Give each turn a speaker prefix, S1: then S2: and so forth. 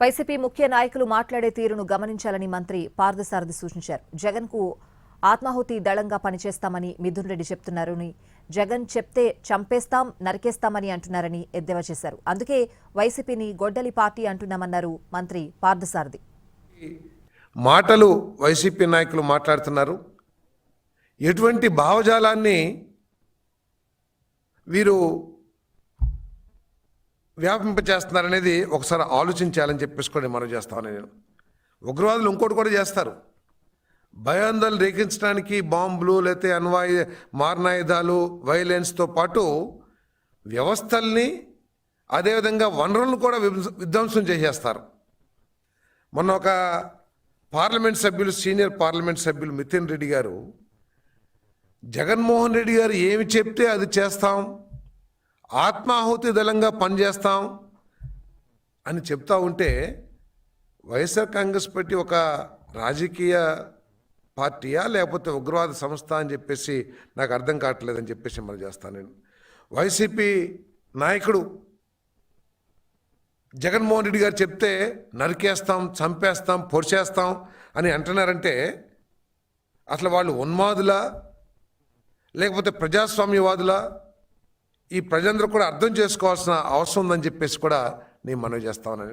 S1: YCP ముఖ్య నాయకులు మాట్లాడే తీరును గమనించాలని మంత్రి పార్థసారథి సూచించారు. జగన్కు ఆత్మాహుతి దళంగా పనిచేస్తామని మిథున్ రెడ్డి చెప్తున్నారని, జగన్ చెప్తే చంపేస్తాం, నరికేస్తామని అంటున్నారని ఎద్దేవా చేశారు. అందుకే వైసీపీని గొడ్డలి పార్టీ అంటున్నామన్నారు మంత్రి పార్థసారథి.
S2: మాటలు వైసీపీ నాయకులు మాట్లాడుతున్నారు. ఎటువంటి భావజాలాన్ని వీరు వ్యాపింపచేస్తున్నారనేది ఒకసారి ఆలోచించాలని చెప్పేసుకొని మనం చేస్తాను. నేను ఉగ్రవాదులు ఇంకోటి కూడా చేస్తారు. భయాందోళన రేకించడానికి బాంబులు లేకపోతే మారణాయుధాలు వైలెన్స్తో పాటు వ్యవస్థల్ని అదేవిధంగా వనరులను కూడా విధ్వంసం చేసేస్తారు. మొన్న ఒక పార్లమెంట్ సభ్యులు, సీనియర్ పార్లమెంట్ సభ్యులు మిథున్ రెడ్డి గారు, జగన్మోహన్ రెడ్డి గారు ఏమి చెప్తే అది చేస్తాం, ఆత్మాహుతి దళంగా పనిచేస్తాం అని చెప్తా ఉంటే వైఎస్ఆర్ కాంగ్రెస్ పార్టీ ఒక రాజకీయ పార్టీయా లేకపోతే ఉగ్రవాద సంస్థ అని చెప్పేసి నాకు అర్థం కావట్లేదని చెప్పేసి మనం చేస్తాను. నేను వైసీపీ నాయకుడు జగన్మోహన్ రెడ్డి గారు చెప్తే నరికేస్తాం, చంపేస్తాం, పొడిచేస్తాం అని అంటున్నారంటే అసలు వాళ్ళు ఉన్మాదులా లేకపోతే ప్రజాస్వామ్యవాదులా? ఈ ప్రజలందరూ కూడా అర్థం చేసుకోవాల్సిన అవసరం ఉందని చెప్పేసి కూడా నేను మనవి చేస్తాను.